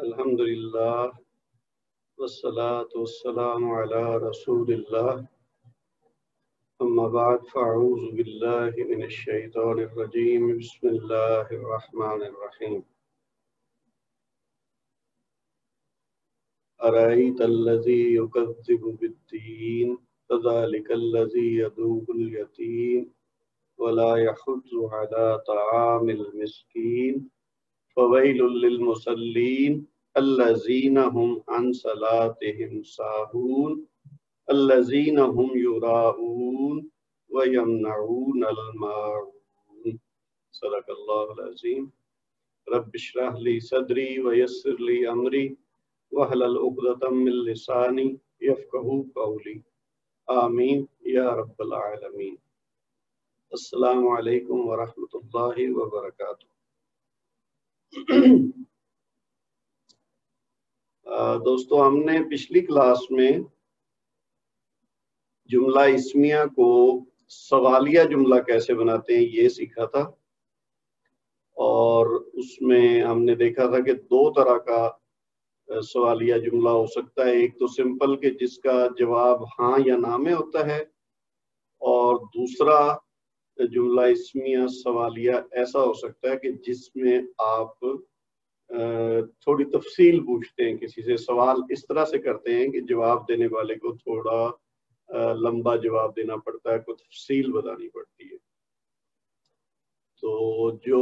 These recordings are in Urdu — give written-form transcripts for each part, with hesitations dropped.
الحمدللہ والصلاة والسلام علی رسول اللہ اما بعد فاعوذ باللہ من الشیطان الرجیم بسم اللہ الرحمن الرحیم ارأیت الذی یکذب بالدین فذلک الذی یدعو الیتیم ولا یحض علی طعام المسکین فویل للمصلین الذین هم عن صلاتهم ساہون الذین هم یراؤون ویمنعون الماعون صدق اللہ العظیم رب اشرح لی صدری ویسر لی امری واحلل عقدۃ من لسانی یفقہوا قولی آمین یا رب العالمین۔ السلام علیکم ورحمۃ اللہ وبرکاتہ۔ دوستو، ہم نے پچھلی کلاس میں جملہ اسمیہ کو سوالیہ جملہ کیسے بناتے ہیں یہ سیکھا تھا، اور اس میں ہم نے دیکھا تھا کہ دو طرح کا سوالیہ جملہ ہو سکتا ہے۔ ایک تو سمپل کہ جس کا جواب ہاں یا نہ میں ہوتا ہے، اور دوسرا جملہ اسمیہ سوالیہ ایسا ہو سکتا ہے کہ جس میں آپ تھوڑی تفصیل پوچھتے ہیں کسی سے، سوال اس طرح سے کرتے ہیں کہ جواب دینے والے کو تھوڑا لمبا جواب دینا پڑتا ہے، کوئی تفصیل بتانی پڑتی ہے۔ تو جو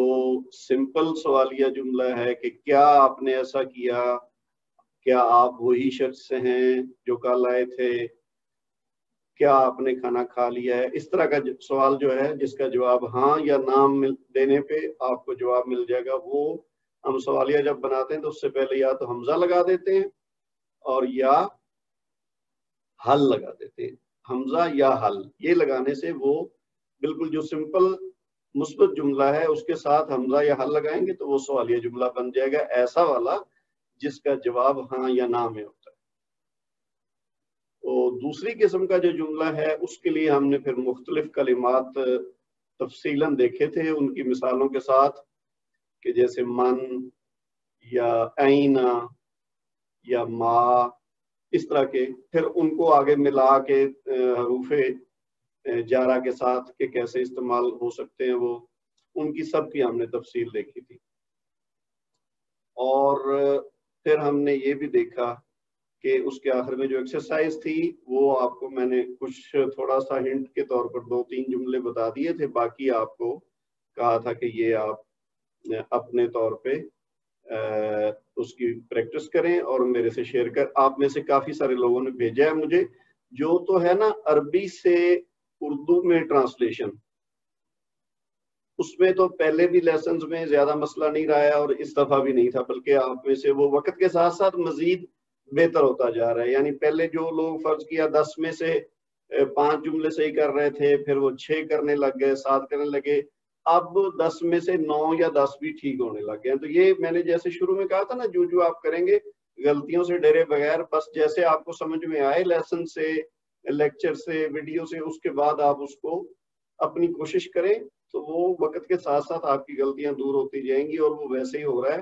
سمپل سوالیہ جملہ ہے کہ کیا آپ نے ایسا کیا، کیا آپ وہی شخص ہیں جو کل آئے تھے، کیا آپ نے کھانا کھا لیا ہے، اس طرح کا سوال جو ہے جس کا جواب ہاں یا نہ دینے پہ آپ کو جواب مل جائے گا، وہ ہم سوالیہ جب بناتے ہیں تو اس سے پہلے یا تو حمزہ لگا دیتے ہیں اور یا حل لگا دیتے ہیں۔ حمزہ یا حل یہ لگانے سے وہ بالکل جو سمپل مثبت جملہ ہے اس کے ساتھ حمزہ یا حل لگائیں گے تو وہ سوالیہ جملہ بن جائے گا، ایسا والا جس کا جواب ہاں یا نہ میں ہوتا ہے۔ تو دوسری قسم کا جو جملہ ہے اس کے لیے ہم نے پھر مختلف کلمات تفصیلاً دیکھے تھے ان کی مثالوں کے ساتھ، کہ جیسے من یا اینا یا ما، اس طرح کے، پھر ان کو آگے ملا کے حروف جارہ کے ساتھ کہ کیسے استعمال ہو سکتے ہیں، وہ ان کی سب کی ہم نے تفصیل دیکھی تھی۔ اور پھر ہم نے یہ بھی دیکھا کہ اس کے آخر میں جو ایکسرسائز تھی وہ آپ کو میں نے کچھ تھوڑا سا ہنٹ کے طور پر 2-3 جملے بتا دیے تھے، باقی آپ کو کہا تھا کہ یہ آپ اپنے طور پہ اس کی پریکٹس کریں اور میرے سے شیئر کر۔ آپ میں سے کافی سارے لوگوں نے بھیجا ہے مجھے، جو تو ہے نا عربی سے اردو میں ٹرانسلیشن، اس میں تو پہلے بھی لیسنز میں زیادہ مسئلہ نہیں رہا ہے اور اس دفعہ بھی نہیں تھا، بلکہ آپ میں سے وہ وقت کے ساتھ ساتھ مزید بہتر ہوتا جا رہا ہے۔ یعنی پہلے جو لوگ فرض کیا 10 میں سے 5 جملے صحیح کر رہے تھے، پھر وہ 6 کرنے لگ گئے، 7 کرنے لگے، اب 10 میں سے 9 یا 10 بھی ٹھیک ہونے لگ گئے ہیں۔ تو یہ میں نے جیسے شروع میں کہا تھا نا، جو آپ کریں گے غلطیوں سے ڈرے بغیر، بس جیسے آپ کو سمجھ میں آئے لیسن سے، لیکچر سے، ویڈیو سے، اس کے بعد آپ اس کو اپنی کوشش کریں تو وہ وقت کے ساتھ ساتھ آپ کی غلطیاں دور ہوتی جائیں گی، اور وہ ویسے ہی ہو رہا ہے۔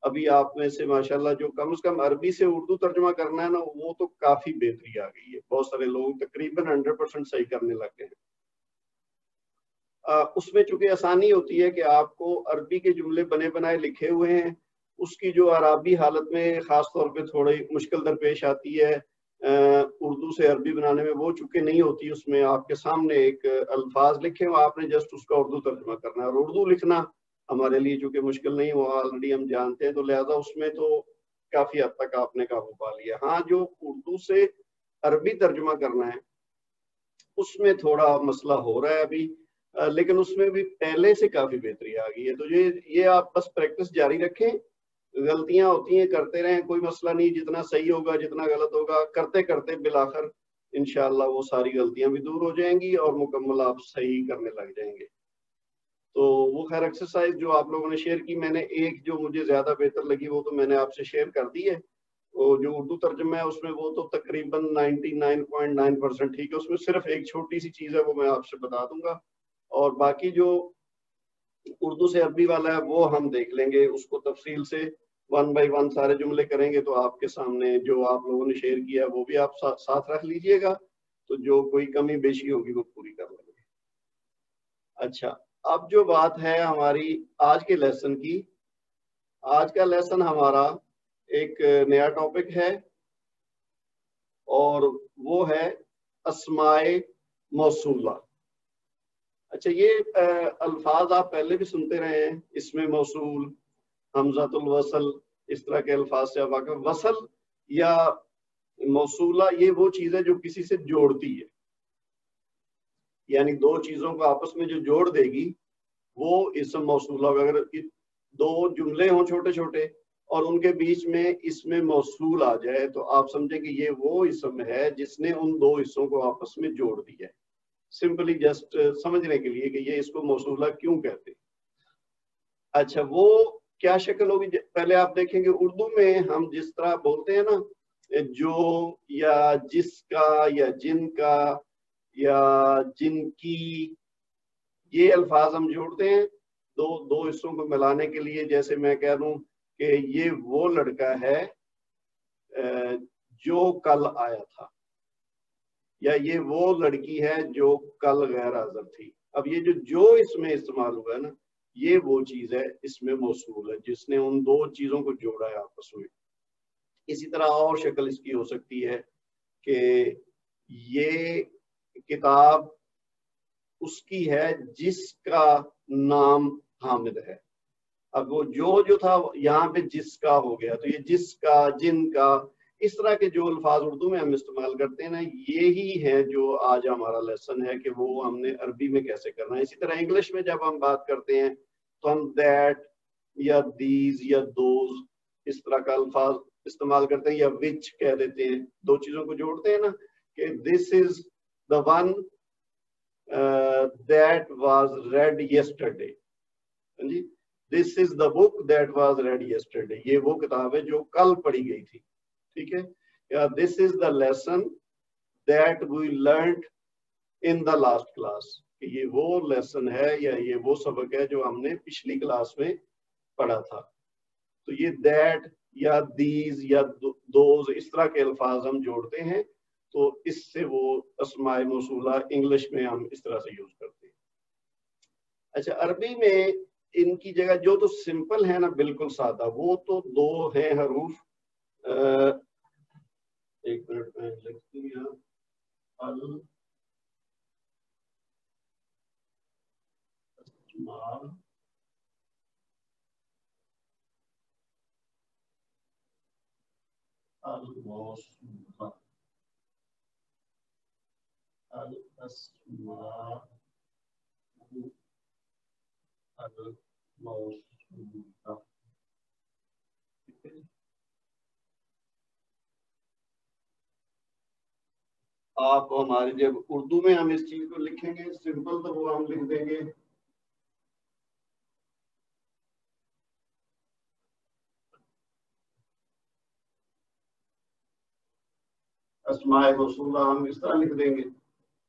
ابھی آپ میں سے ماشاءاللہ جو کم از کم عربی سے اردو ترجمہ کرنا ہے نا، وہ تو کافی بہتری آ گئی ہے، بہت سارے لوگ تقریباً 100% صحیح کرنے لگ گئے ہیں۔ اس میں چونکہ آسانی ہوتی ہے کہ آپ کو عربی کے جملے بنے بنائے لکھے ہوئے ہیں، اس کی جو عربی حالت میں خاص طور پہ تھوڑی مشکل درپیش آتی ہے اردو سے عربی بنانے میں، وہ چونکہ نہیں ہوتی، اس میں آپ کے سامنے ایک الفاظ لکھے ہوئے، آپ نے جسٹ اس کا اردو ترجمہ کرنا ہے، اور اردو لکھنا ہمارے لیے چونکہ مشکل نہیں، وہ آلریڈی ہم جانتے ہیں، تو لہذا اس میں تو کافی حد تک آپ نے قابو پا لیا۔ ہاں، جو اردو سے عربی ترجمہ کرنا ہے اس میں تھوڑا مسئلہ ہو رہا ہے ابھی، لیکن اس میں بھی پہلے سے کافی بہتری آ گئی ہے۔ تو یہ آپ بس پریکٹس جاری رکھیں، غلطیاں ہوتی ہیں کرتے رہیں، کوئی مسئلہ نہیں، جتنا صحیح ہوگا جتنا غلط ہوگا کرتے کرتے بالآخر انشاءاللہ وہ ساری غلطیاں بھی دور ہو جائیں گی اور مکمل آپ صحیح کرنے لگ جائیں گے۔ تو وہ خیر ایکسرسائز جو آپ لوگوں نے شیئر کی، میں نے ایک جو مجھے زیادہ بہتر لگی وہ تو میں نے آپ سے شیئر کر دی ہے، وہ جو اردو ترجمہ ہے اس میں وہ تو تقریباً 99.9% ٹھیک ہے، اس میں صرف ایک چھوٹی سی چیز ہے وہ میں آپ سے بتا دوں گا، اور باقی جو اردو سے عربی والا ہے وہ ہم دیکھ لیں گے اس کو تفصیل سے ون بائی ون سارے جملے کریں گے تو آپ کے سامنے جو آپ لوگوں نے شیئر کیا وہ بھی آپ ساتھ رکھ لیجئے گا، تو جو کوئی کمی بیشی ہوگی وہ پوری کر لیں گے۔ اچھا، اب جو بات ہے ہماری آج کے لیسن کی، آج کا لیسن ہمارا ایک نیا ٹاپک ہے اور وہ ہے اسماء موصولہ۔ اچھا، یہ الفاظ آپ پہلے بھی سنتے رہے ہیں، اسم موصول، حمزۃ الوصل، اس طرح کے الفاظ سے واقف۔ وصل یا موصولہ یہ وہ چیز ہے جو کسی سے جوڑتی ہے، یعنی دو چیزوں کو آپس میں جو جوڑ دے گی وہ اسم موصولہ ہوگا۔ اگر دو جملے ہوں چھوٹے چھوٹے اور ان کے بیچ میں اسم موصول آ جائے تو آپ سمجھیں کہ یہ وہ اسم ہے جس نے ان دو حصوں کو آپس میں جوڑ دیا ہے، سمپلی جسٹ سمجھنے کے لیے کہ یہ اس کو موصولہ کیوں کہتے ہیں۔ اچھا، وہ کیا شکل ہوگی؟ پہلے آپ دیکھیں گے اردو میں ہم جس طرح بولتے ہیں نا، جو یا جس کا یا جن کا یا جن کی، یہ الفاظ ہم جوڑتے ہیں دو حصوں کو ملانے کے لیے۔ جیسے میں کہہ دوں کہ یہ وہ لڑکا ہے جو کل آیا تھا، یا یہ وہ لڑکی ہے جو کل غیر حاضر تھی۔ اب یہ جو اس میں استعمال ہوا ہے نا، یہ وہ چیز ہے اس میں موصول ہے جس نے ان دو چیزوں کو جوڑا ہے آپس میں۔ اسی طرح اور شکل اس کی ہو سکتی ہے کہ یہ کتاب اس کی ہے جس کا نام حامد ہے۔ اب وہ جو تھا یہاں پہ جس کا ہو گیا، تو یہ جس کا، جن کا، اس طرح کے جو الفاظ اردو میں ہم استعمال کرتے ہیں نا، یہی ہے جو آج ہمارا لیسن ہے کہ وہ ہم نے عربی میں کیسے کرنا ہے۔ اسی طرح انگلش میں جب ہم بات کرتے ہیں تو ہم دیٹ یا دیز یا دوز اس طرح کا الفاظ استعمال کرتے ہیں، یا وچ کہہ دیتے ہیں، دو چیزوں کو جوڑتے ہیں نا کہ this is the one that was read yesterday، جی this is the book that was read yesterday، یہ وہ کتاب ہے جو کل پڑھی گئی تھی، ٹھیک ہے۔ یا this is the lesson that we learned in the last class، کہ یہ وہ لیسن ہے یا یہ وہ سبق ہے جو ہم نے پچھلی کلاس میں پڑھا تھا۔ تو یہ that یا these یا those اس طرح کے الفاظ ہم جوڑتے ہیں، تو اس سے وہ اسماء موصولہ انگلش میں ہم اس طرح سے یوز کرتے ہیں۔ اچھا، عربی میں ان کی جگہ جو تو سمپل ہے نا، بالکل سادہ، وہ تو دو ہیں حروف، ایک منٹ میں لکھتی ہوں، الموصولہ، الاسماء الموصولہ۔ آپ ہماری جب اردو میں ہم اس چیز کو لکھیں گے سمپل تو وہ ہم لکھ دیں گے اسماء موصولہ، ہم اس طرح لکھ دیں گے،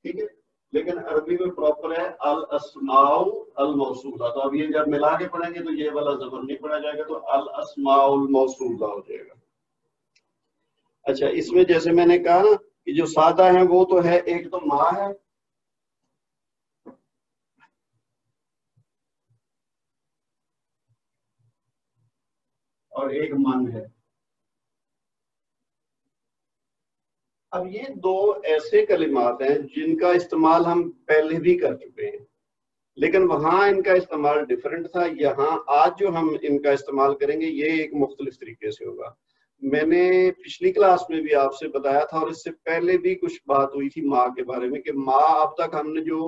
ٹھیک ہے۔ لیکن عربی میں پراپر ہے الاسماء الموصولہ، تو اب یہ جب ملا کے پڑھیں گے تو یہ والا زبر نہیں پڑھا جائے گا، تو الاسماء الموصولہ ہو جائے گا۔ اچھا، اس میں جیسے میں نے کہا نا کہ جو سادہ ہیں وہ تو ہے، ایک تو ماں ہے اور ایک من ہے۔ اب یہ دو ایسے کلمات ہیں جن کا استعمال ہم پہلے بھی کر چکے ہیں، لیکن وہاں ان کا استعمال ڈیفرنٹ تھا، یہاں آج جو ہم ان کا استعمال کریں گے یہ ایک مختلف طریقے سے ہوگا۔ میں نے پچھلی کلاس میں بھی آپ سے بتایا تھا اور اس سے پہلے بھی کچھ بات ہوئی تھی ماں کے بارے میں، کہ ماں اب تک ہم نے جو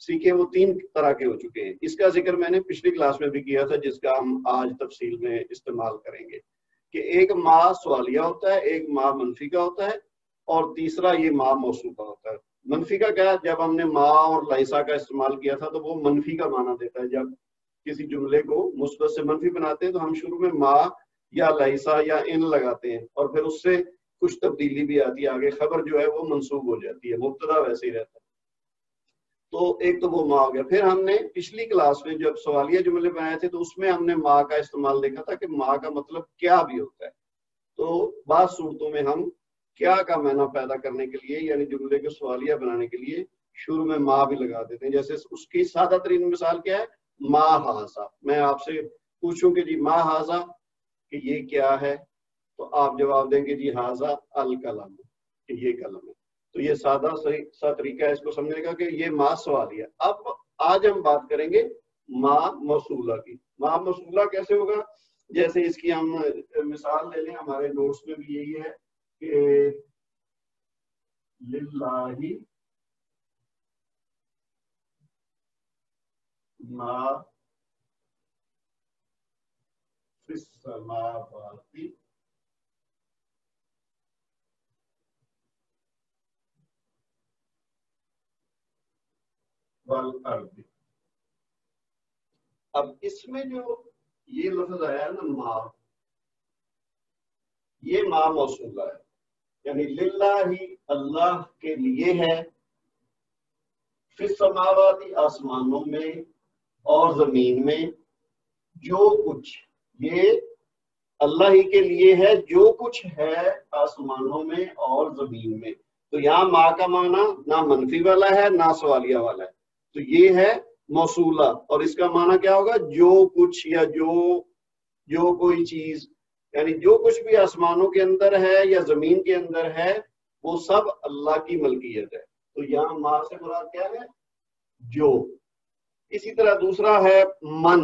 سیکھے وہ تین طرح کے ہو چکے ہیں۔ اس کا ذکر میں نے پچھلی کلاس میں بھی کیا تھا، جس کا ہم آج تفصیل میں استعمال کریں گے، کہ ایک ماں سوالیہ ہوتا ہے، ایک ماں منفی کا ہوتا ہے، اور تیسرا یہ ماں موصوفہ ہوتا ہے۔ منفی کا کیا ہے؟ جب ہم نے ماں اور لائسا کا استعمال کیا تھا تو وہ منفی کا معنی دیتا ہے۔ جب کسی جملے کو مثبت سے منفی بناتے ہیں تو ہم شروع میں ماں یا لائسا یا ان لگاتے ہیں، اور پھر اس سے کچھ تبدیلی بھی آتی ہے، آگے خبر جو ہے وہ منسوب ہو جاتی ہے، مبتدا ویسے ہی رہتا ہے۔ تو ایک تو وہ ماں ہو گیا. پھر ہم نے پچھلی کلاس میں جب سوالیہ جملے بنائے تھے تو اس میں ہم نے ماں کا استعمال دیکھا تھا کہ ماں کا مطلب کیا بھی ہوتا ہے. تو بعض صورتوں میں ہم کیا کا معنی پیدا کرنے کے لیے یعنی جملے کو سوالیہ بنانے کے لیے شروع میں ماں بھی لگا دیتے ہیں. جیسے اس کی سادہ ترین مثال کیا ہے؟ ماں ہاذا. میں آپ سے پوچھوں کہ جی ماں ہاذا کہ یہ کیا ہے، تو آپ جواب دیں گے جی ہاذا القلم، کہ یہ قلم ہے. تو یہ سادہ سا طریقہ ہے اس کو سمجھنے کا کہ یہ ماں سوالیہ. اب آج ہم بات کریں گے ماں موصولہ کی. ماں موصولہ کیسے ہوگا؟ جیسے اس کی ہم مثال لے لیں، ہمارے نوٹس میں بھی یہی ہے کہ للہ ما فی السماوات والارض. اب اس میں جو یہ لفظ آیا ہے نا ماں، یہ ماں موصولہ ہے، یعنی للہ ہی اللہ کے لیے ہے، فی السماوات آسمانوں میں اور زمین میں جو کچھ، یہ اللہ ہی کے لیے ہے جو کچھ ہے آسمانوں میں اور زمین میں. تو یہاں ماں کا معنی نہ منفی والا ہے نہ سوالیہ والا ہے، تو یہ ہے موصولہ. اور اس کا معنی کیا ہوگا؟ جو کچھ یا جو کوئی چیز، یعنی جو کچھ بھی آسمانوں کے اندر ہے یا زمین کے اندر ہے وہ سب اللہ کی ملکیت ہے. تو یہاں ماں سے مراد کیا ہے؟ جو. اسی طرح دوسرا ہے من.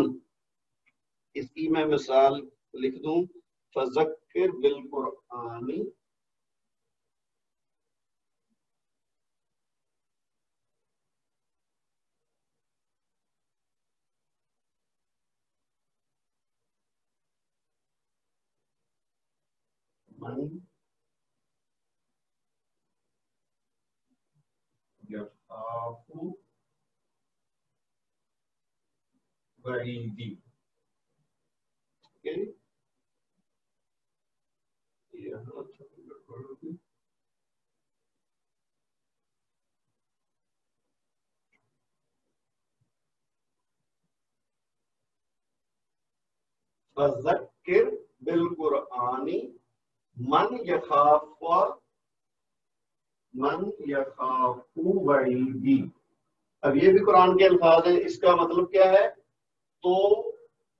اس کی میں مثال لکھ دوں، فذکر بالقرآن من یخاف وعیدی. فذکر بالقرآن من یخاف وعیدی. اب یہ بھی قرآن کے الفاظ ہیں، اس کا مطلب کیا ہے؟ تو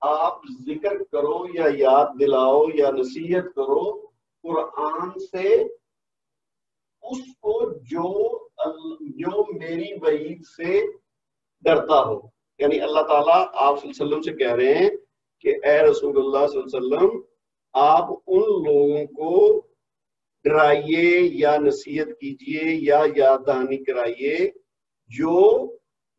آپ ذکر کرو یا یاد دلاؤ یا نصیحت کرو قرآن سے اس کو جو میری وعید سے ڈرتا ہو. یعنی اللہ تعالیٰ آپ صلی اللہ علیہ وسلم سے کہہ رہے ہیں کہ اے رسول اللہ صلی اللہ علیہ وسلم، آپ ان لوگوں کو ڈرائیے یا نصیحت کیجیے یا یاد دہانی کرائیے جو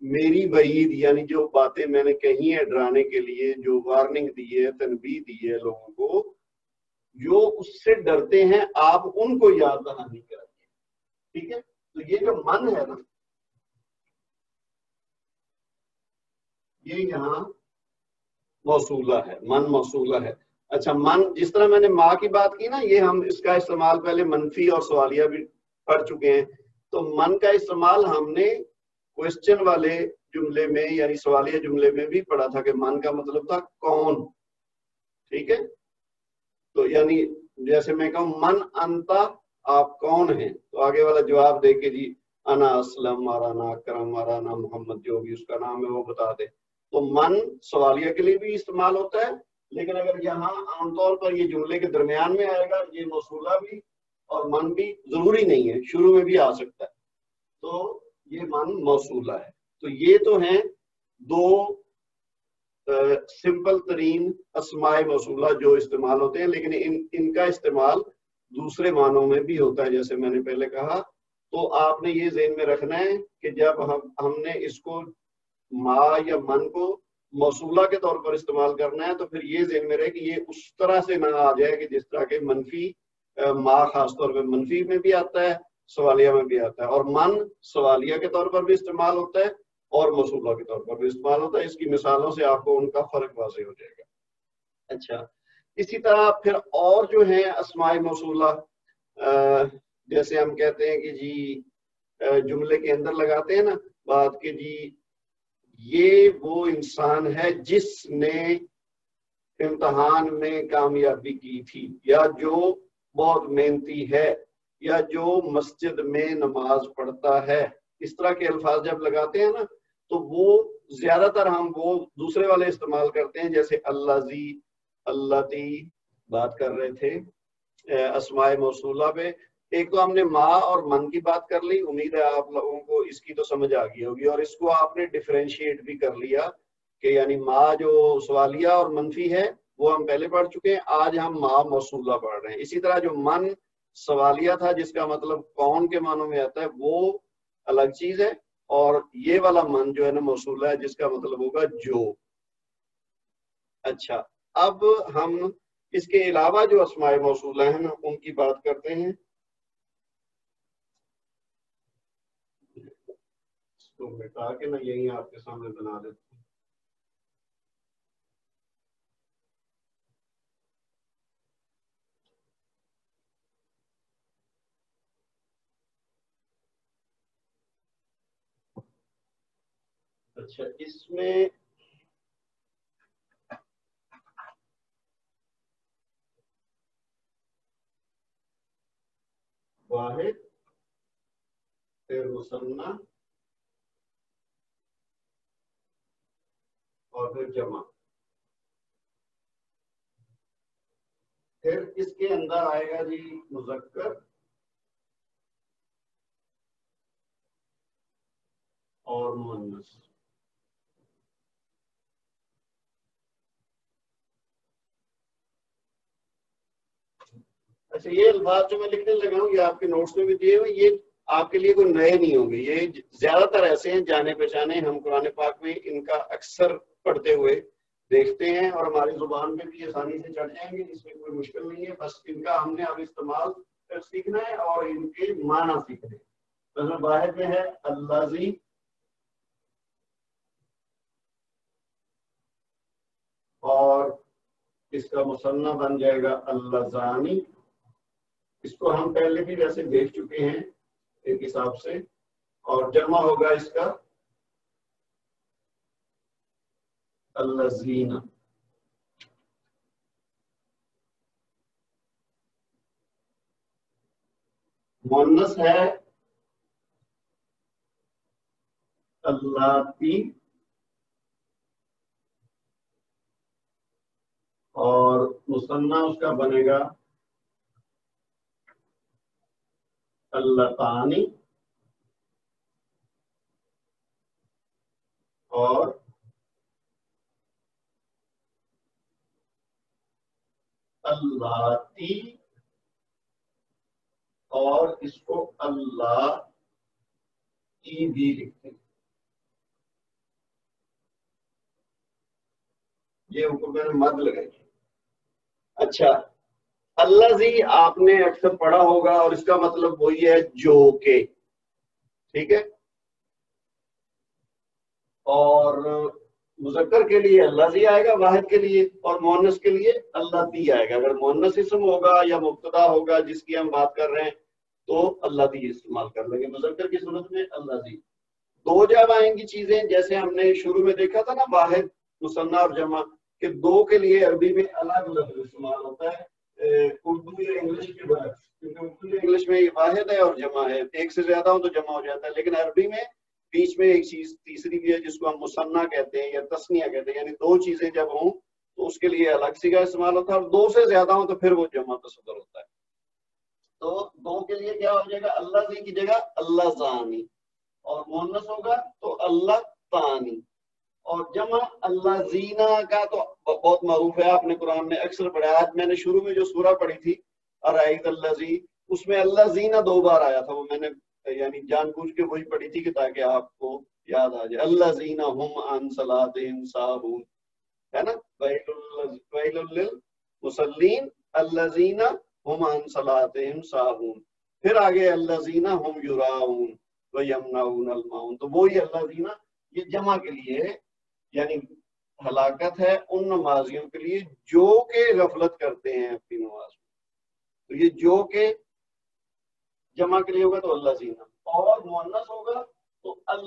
میری وعید یعنی جو باتیں میں نے کہی ہیں ڈرانے کے لیے، جو وارننگ دی ہے، تنبیہ دی ہے لوگوں کو، جو اس سے ڈرتے ہیں آپ ان کو یاد دہانی کرائیے. ٹھیک ہے؟ تو یہ جو من ہے نا، یہ یہاں موصولہ ہے، من موصولہ ہے. اچھا، من جس طرح میں نے ماں کی بات کی نا، یہ ہم اس کا استعمال پہلے منفی اور سوالیہ بھی پڑھ چکے ہیں. تو من کا استعمال ہم نے کوشچن والے جملے میں یعنی سوالیہ جملے میں بھی پڑھا تھا کہ من کا مطلب تھا کون. ٹھیک ہے؟ تو یعنی جیسے میں کہوں من انتا، آپ کون ہیں، تو آگے والا جواب دے کے جی انا اسلم مارانا کرم مارانا محمد، جو بھی اس کا نام ہے وہ بتا دے. تو من سوالیہ کے لیے بھی استعمال ہوتا ہے، لیکن اگر یہاں عام طور پر یہ جملے کے درمیان میں آئے گا، یہ موصولہ بھی اور من بھی ضروری نہیں ہے، شروع میں بھی آ سکتا ہے. تو یہ من موصولہ ہے. تو یہ تو ہیں دو سمپل ترین اسماء موصولہ جو استعمال ہوتے ہیں، لیکن ان کا استعمال دوسرے معنوں میں بھی ہوتا ہے جیسے میں نے پہلے کہا. تو آپ نے یہ ذہن میں رکھنا ہے کہ جب ہم نے اس کو ما یا من کو موصولہ کے طور پر استعمال کرنا ہے تو پھر یہ ذہن میں رہے کہ یہ اس طرح سے نہ آ جائے کہ جس طرح کے منفی ما خاص طور پہ منفی میں بھی آتا ہے، سوالیہ میں بھی آتا ہے، اور من سوالیہ کے طور پر بھی استعمال ہوتا ہے اور موصولہ کے طور پر بھی استعمال ہوتا ہے. اس کی مثالوں سے آپ کو ان کا فرق واضح ہو جائے گا. اچھا، اسی طرح پھر اور جو ہیں اسماء موصولہ، جیسے ہم کہتے ہیں کہ جی جملے کے اندر لگاتے ہیں نا بات کہ جی یہ وہ انسان ہے جس نے امتحان میں کامیابی کی تھی، یا جو بہت محنتی ہے، یا جو مسجد میں نماز پڑھتا ہے. اس طرح کے الفاظ جب لگاتے ہیں نا تو وہ زیادہ تر ہم وہ دوسرے والے استعمال کرتے ہیں، جیسے اللہ زی، اللہ تی بات کر رہے تھے اسماء موصولہ پہ. ایک تو ہم نے ما اور من کی بات کر لی، امید ہے آپ لوگوں کو اس کی تو سمجھ آ گئی ہوگی، اور اس کو آپ نے ڈیفرینشیٹ بھی کر لیا کہ یعنی ما جو سوالیہ اور منفی ہے وہ ہم پہلے پڑھ چکے ہیں، آج ہم ما موصولہ پڑھ رہے ہیں. اسی طرح جو من سوالیہ تھا جس کا مطلب کون کے معنوں میں آتا ہے وہ الگ چیز ہے، اور یہ والا من جو ہے نا موصولہ ہے جس کا مطلب ہوگا جو. اچھا، اب ہم اس کے علاوہ جو اسماء موصولہ ہیں نا ان کی بات کرتے ہیں. اس کو مٹا کے نا یہی آپ کے سامنے بنا دیتے ہیں. اچھا، اس میں واحد، پھر مثنیٰ اور پھر جمع. پھر اس کے اندر آئے گا جی مذکر اور مؤنث. اچھا، یہ الفاظ جو میں لکھنے لگا ہوں یہ آپ کے نوٹس میں بھی دیے ہوئے، یہ آپ کے لیے کوئی نئے نہیں ہوں گے، یہ زیادہ تر ایسے ہیں جانے پہچانے، ہم قرآن پاک میں ان کا اکثر پڑھتے ہوئے دیکھتے ہیں اور ہماری زبان میں بھی آسانی سے چڑھ جائیں گے، اس میں کوئی مشکل نہیں ہے. بس ان کا ہم نے اب استعمال سیکھنا ہے اور ان کے معنی سیکھنے ہیں. مثلا واحد میں ہے اللذی، اور اس کا مثنیٰ بن جائے گا اللذانی. اس کو ہم پہلے بھی ویسے دیکھ چکے ہیں ایک حساب سے، اور جمع ہوگا اس کا اللذین. مؤنث ہے اللاتی، اور مثنیٰ اس کا بنے گا اللتانی اور اللاتی، اور اس کو اللہ کی بھی لکھتے ہیں. یہ اوپر میں نے مد لگائی. اچھا، الذی آپ نے اکثر پڑھا ہوگا اور اس کا مطلب وہی ہے جو کہ، ٹھیک ہے. اور مذکر کے لیے الذی آئے گا واحد کے لیے، اور مؤنث کے لیے اللتی آئے گا. اگر مؤنث اسم ہوگا یا مبتدا ہوگا جس کی ہم بات کر رہے ہیں تو اللتی استعمال کر لیں گے. مذکر کی صورت میں الذی. دو جب آئیں گی چیزیں، جیسے ہم نے شروع میں دیکھا تھا نا واحد، مثنیٰ اور جمع، کہ دو کے لیے عربی میں الگ لفظ استعمال ہوتا ہے اردو یا انگلش کے برعکس، کیونکہ اردو یا انگلش میں واحد ہے اور جمع ہے، ایک سے زیادہ ہو تو جمع ہو جاتا ہے. لیکن عربی میں بیچ میں ایک چیز تیسری بھی ہے جس کو ہم مثنیٰ کہتے ہیں یا تثنیہ کہتے ہیں، یعنی دو چیزیں جب ہوں تو اس کے لیے الگ صیغہ استعمال ہوتا ہے، اور دو سے زیادہ ہوں تو پھر وہ جمع تصور ہوتا ہے. تو دو کے لیے کیا ہو جائے گا، اللہ کی جگہ اللہ زانی، اور مؤنث ہوگا تو اللہ تانی، اور جمع اللہ زینا کا تو بہت معروف ہے، آپ نے قرآن میں اکثر پڑھا. آج میں نے شروع میں جو سورہ پڑھی تھی ارائیت الذی، اس میں اللہ زینا 2 بار آیا تھا، وہ میں نے یعنی جان بوجھ کے وہی پڑھی تھی کہ تاکہ آپ کو یاد آ جائے. اللہ زینا ہم عن صلاتہم ساہون، ہے نا، ویل للمصلین الذین ہم عن صلاتہم ساہون. پھر آگے الذین ہم یراؤن ویمنعون الماعون، تو وہی الذین یہ جمع کے لیے ہے، یعنی ہلاکت ہے ان نمازیوں کے لیے جو کہ غفلت کرتے ہیں اپنی نماز میں. تو یہ جو کہ جمع کے لیے ہوگا تو اللہ زینا، اور مؤنث ہوگا تو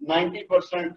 90%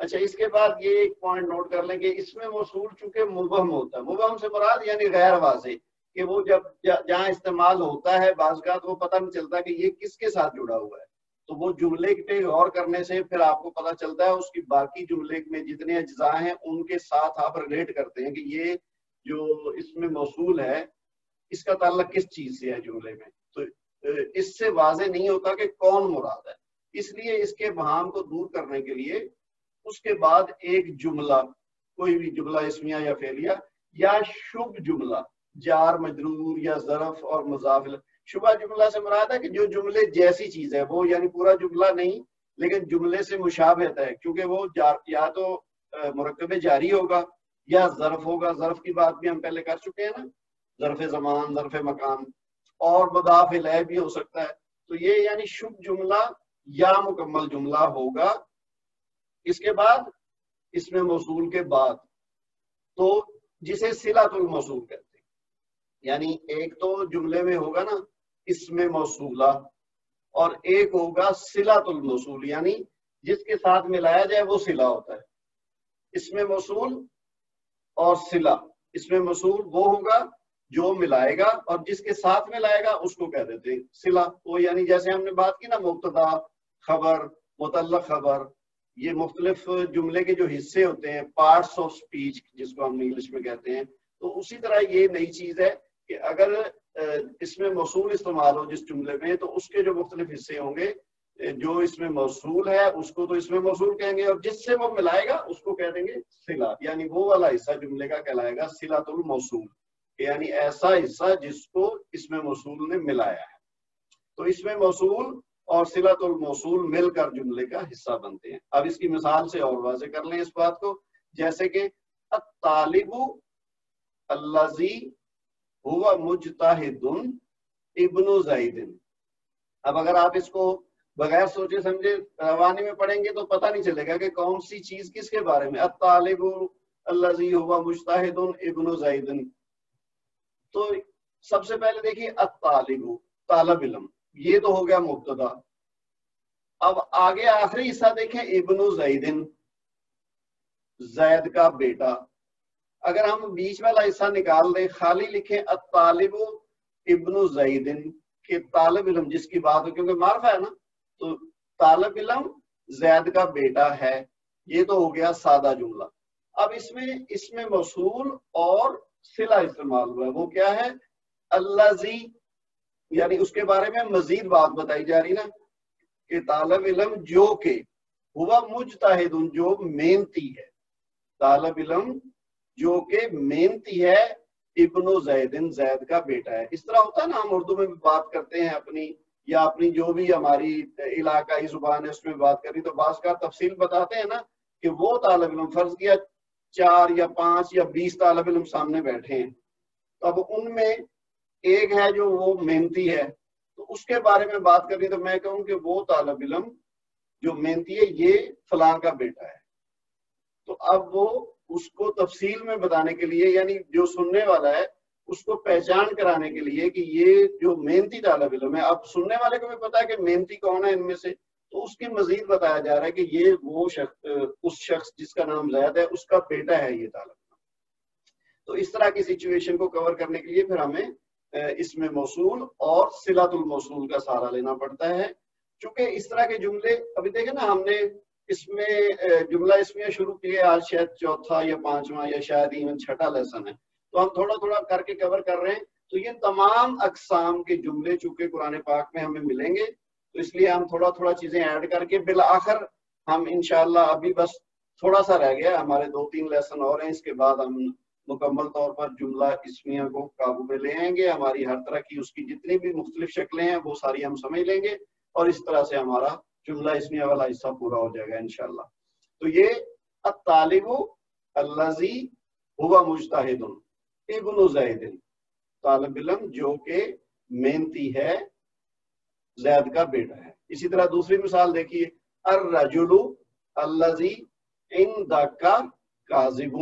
اچھا اس کے بعد یہ ایک پوائنٹ نوٹ کر لیں کہ اس میں موصول چونکہ مبہم ہوتا ہے، مبہم سے مراد یعنی غیر واضح، کہ وہ جب جہاں استعمال ہوتا ہے بعض اوقات وہ پتہ نہیں چلتا کہ یہ کس کے ساتھ جڑا ہوا ہے، تو وہ جملے پہ غور کرنے سے پھر آپ کو پتہ چلتا ہے اس کی باقی جملے میں جتنے اجزاء ہیں ان کے ساتھ آپ ریلیٹ کرتے ہیں کہ یہ جو اس میں موصول ہے اس کا تعلق کس چیز سے ہے جملے میں، تو اس سے واضح نہیں ہوتا کہ کون مراد ہے۔ اس لیے اس کے ابہام کو دور کرنے کے لیے اس کے بعد ایک جملہ، کوئی بھی جملہ اسمیہ یا فعلیہ یا شبہ جملہ، جار مجرور یا ظرف اور مضاف، شبہ جملہ سے مراد ہے کہ جو جملے جیسی چیز ہے، وہ یعنی پورا جملہ نہیں لیکن جملے سے مشابہت ہے، کیونکہ وہ یا تو مرکب جاری ہوگا یا ظرف ہوگا، ظرف کی بات بھی ہم پہلے کر چکے ہیں نا، ظرف زمان، ظرف مکان، اور مضاف الیہ بھی ہو سکتا ہے، تو یہ یعنی شبہ جملہ یا مکمل جملہ ہوگا۔ اس کے بعد اس میں موصول کے بعد تو جسے صلۃ الموصول کہتے ہیں، یعنی ایک تو جملے میں ہوگا نا اس میں موصولہ، اور ایک ہوگا صلۃ الموصول، یعنی جس کے ساتھ ملایا جائے وہ صلہ ہوتا ہے۔ اس میں موصول اور صلہ، اس میں موصول وہ ہوگا جو ملائے گا اور جس کے ساتھ ملائے گا اس کو کہہ دیتے ہیں صلہ، وہ یعنی جیسے ہم نے بات کی نا مبتدا، خبر، متعلق خبر، یہ مختلف جملے کے جو حصے ہوتے ہیں، پارٹس آف سپیچ جس کو ہم انگلش میں کہتے ہیں، تو اسی طرح یہ نئی چیز ہے کہ اگر اس میں موصول استعمال ہو جس جملے میں تو اس کے جو مختلف حصے ہوں گے، جو اس میں موصول ہے اس کو تو اس میں موصول کہیں گے اور جس سے وہ ملائے گا اس کو کہہ دیں گے صلہ، یعنی وہ والا حصہ جملے کا کہلائے گا صلۃ الموصول، یعنی ایسا حصہ جس کو اس میں موصول نے ملایا ہے۔ تو اس میں موصول اور صلۃ الموصول مل کر جملے کا حصہ بنتے ہیں۔ اب اس کی مثال سے اور واضح کر لیں اس بات کو، جیسے کہ الطالب الذی هو مجتہد ابن زید۔ اب اگر آپ اس کو بغیر سوچے سمجھے روانی میں پڑھیں گے تو پتہ نہیں چلے گا کہ کون سی چیز کس کے بارے میں، الطالب الذی هو مجتہد ابن زید۔ تو سب سے پہلے دیکھیے الطالب، طالب علم، یہ تو ہو گیا مبتدا۔ اب آگے آخری حصہ دیکھیں، ابن زیدن، زید کا بیٹا۔ اگر ہم بیچ والا حصہ نکال دیں، خالی لکھیں الطالب ابن زیدن، کہ طالب علم جس کی بات ہو، کیونکہ معرفہ ہے نا، تو طالب علم زید کا بیٹا ہے، یہ تو ہو گیا سادہ جملہ۔ اب اس میں موصول اور صلہ استعمال ہوا ہے، وہ کیا ہے؟ الذی، یعنی اس کے بارے میں مزید بات بتائی جا رہی نا کہ طالب علم جو کہ ہوا مجتہد، جو محنتی ہے، طالب علم جو کہ محنتی ہے، ابن زیدن، زید کا بیٹا ہے۔ اس طرح ہوتا ہے نا، ہم اردو میں بات کرتے ہیں اپنی یا اپنی جو بھی ہماری علاقائی زبان ہے اس میں بات کری تو بعض کا تفصیل بتاتے ہیں نا کہ وہ طالب علم، فرض کیا 4 یا 5 یا 20 طالب علم سامنے بیٹھے ہیں، تو اب ان میں ایک ہے جو وہ محنتی ہے، تو اس کے بارے میں بات کرنی تو میں کہوں کہ وہ طالب علم جو محنتی ہے یہ فلاں کا بیٹا ہے۔ تو اب وہ اس کو تفصیل میں بتانے کے لیے، یعنی جو سننے والا ہے اس کو پہچان کرانے کے لیے کہ یہ جو محنتی طالب علم ہے، اب سننے والے کو بھی پتا ہے کہ محنتی کون ہے ان میں سے، تو اس کی مزید بتایا جا رہا ہے کہ یہ وہ شخص، اس شخص جس کا نام زید ہے اس کا بیٹا ہے یہ طالب علم۔ تو اس طرح کی سچویشن کو کور کرنے کے لیے پھر ہمیں اس میں موصول اور صلۃ الموصول کا سہارا لینا پڑتا ہے، چونکہ اس طرح کے جملے ابھی دیکھیں نا، ہم نے اس میں جملہ اسمیہ شروع کیے، آج شاید 4تھا یا 5واں یا شاید ایون 6ٹھا لیسن ہے، تو ہم تھوڑا تھوڑا کر کے کور کر رہے ہیں۔ تو یہ تمام اقسام کے جملے چونکہ قرآن پاک میں ہمیں ملیں گے، تو اس لیے ہم تھوڑا تھوڑا چیزیں ایڈ کر کے بالآخر ہم انشاءاللہ، ابھی بس تھوڑا سا رہ گیا، ہمارے 2-3 لیسن اور ہیں، اس کے بعد ہم مکمل طور پر جملہ اسمیہ کو قابو میں لے آئیں گے، ہماری ہر طرح کی اس کی جتنی بھی مختلف شکلیں ہیں وہ ساری ہم سمجھ لیں گے، اور اس طرح سے ہمارا جملہ اسمیہ والا حصہ پورا ہو جائے گا انشاءاللہ۔ تو یہ الطالب الذی هو مجتہد ابن زید، طالب علم جو کہ محنتی ہے، زید کا بیٹا ہے۔ اسی طرح دوسری مثال دیکھیے، الرجل الذی عندک کاذب۔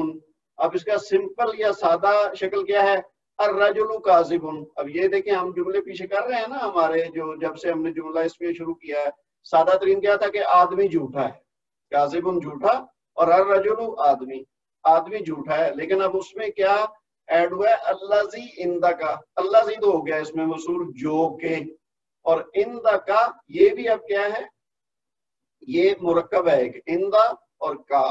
اب اس کا سمپل یا سادہ شکل کیا ہے؟ الرجل کاذب۔ اب یہ دیکھیں ہم جملے پیچھے کر رہے ہیں نا ہمارے، جو جب سے ہم نے جملہ اس میں شروع کیا ہے، سادہ ترین کیا تھا کہ آدمی جھوٹا ہے، کاذب جھوٹا اور الرجل آدمی، آدمی جھوٹا ہے، لیکن اب اس میں کیا ایڈ ہوا ہے؟ الذی عندک، الذی تو ہو گیا اس میں موصول جو کہ، اور عندک یہ بھی اب کیا ہے؟ یہ مرکب ہے ایک، عندہ اور کا،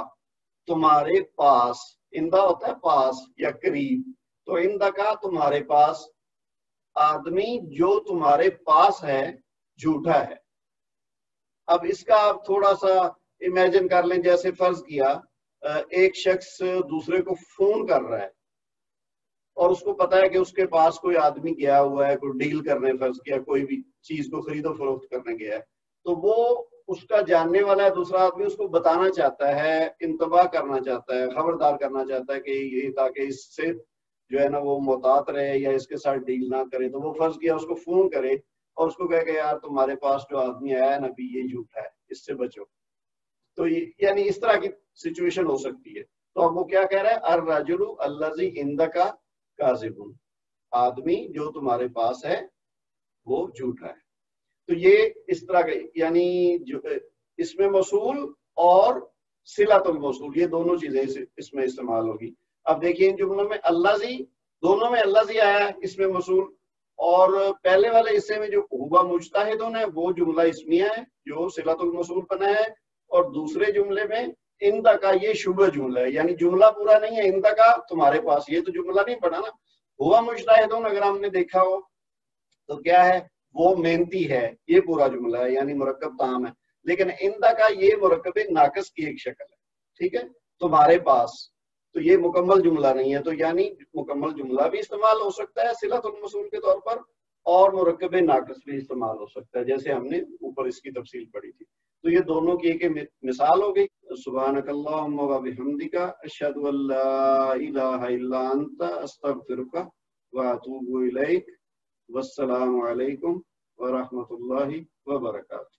تمہارے پاس، عندہ ہوتا ہے پاس یا قریب، تو عندہ کا تمہارے پاس، آدمی جو تمہارے پاس ہے جھوٹا ہے۔ اب اس کا آپ تھوڑا سا امیجن کر لیں، جیسے فرض کیا ایک شخص دوسرے کو فون کر رہا ہے اور اس کو پتا ہے کہ اس کے پاس کوئی آدمی گیا ہوا ہے، کوئی ڈیل کرنے، فرض کیا کوئی بھی چیز کو خرید و فروخت کرنے گیا ہے، تو وہ اس کا جاننے والا ہے دوسرا آدمی، اس کو بتانا چاہتا ہے، انتباہ کرنا چاہتا ہے، خبردار کرنا چاہتا ہے کہ یہ، تاکہ اس سے جو ہے نا وہ محتاط رہے یا اس کے ساتھ ڈیل نہ کرے، تو وہ فرض کیا اس کو فون کرے اور اس کو کہے کہ یار تمہارے پاس جو آدمی آیا ہے نا ابھی یہ جھوٹا ہے، اس سے بچو۔ تو یعنی اس طرح کی سچویشن ہو سکتی ہے۔ تو اب وہ کیا کہہ رہا ہے؟ الرجل الذی عندک کاذب، آدمی جو تمہارے پاس ہے وہ جھوٹا ہے۔ تو یہ اس طرح کا، یعنی جو اس میں موصول اور صلۃ الموصول، یہ دونوں چیزیں اس میں استعمال ہوگی۔ اب دیکھیے ان جملوں میں الذی، دونوں میں الذی آیا ہے اس میں موصول، اور پہلے والے حصے میں جو ہوا مجتہدون ہے وہ جملہ اسمیہ ہے جو صلۃ الموصول بنا ہے، اور دوسرے جملے میں عندہ کا یہ شبہ جملہ ہے، یعنی جملہ پورا نہیں ہے، عندہ کا تمہارے پاس، یہ تو جملہ نہیں پڑا نا۔ ہوا مجتہدون اگر ہم نے دیکھا ہو تو کیا ہے؟ وہ محنتی ہے، یہ پورا جملہ ہے، یعنی مرکب تام ہے، لیکن عندہ کا یہ مرکب ناقص کی ایک شکل ہے، ٹھیک ہے، تمہارے پاس، تو یہ مکمل جملہ نہیں ہے، تو یعنی مکمل جملہ بھی استعمال ہو سکتا ہے صلۃ الموصول کے طور پر، اور مرکب ناقص بھی استعمال ہو سکتا ہے، جیسے ہم نے اوپر اس کی تفصیل پڑھی تھی۔ تو یہ دونوں کی ایک مثال ہو گئی۔ سبحانک اللہم و بحمدک، اشہد ان لا الہ الا انت، استغفرک و اتوب الیک، والسلام علیکم ورحمۃ اللہ وبرکاتہ۔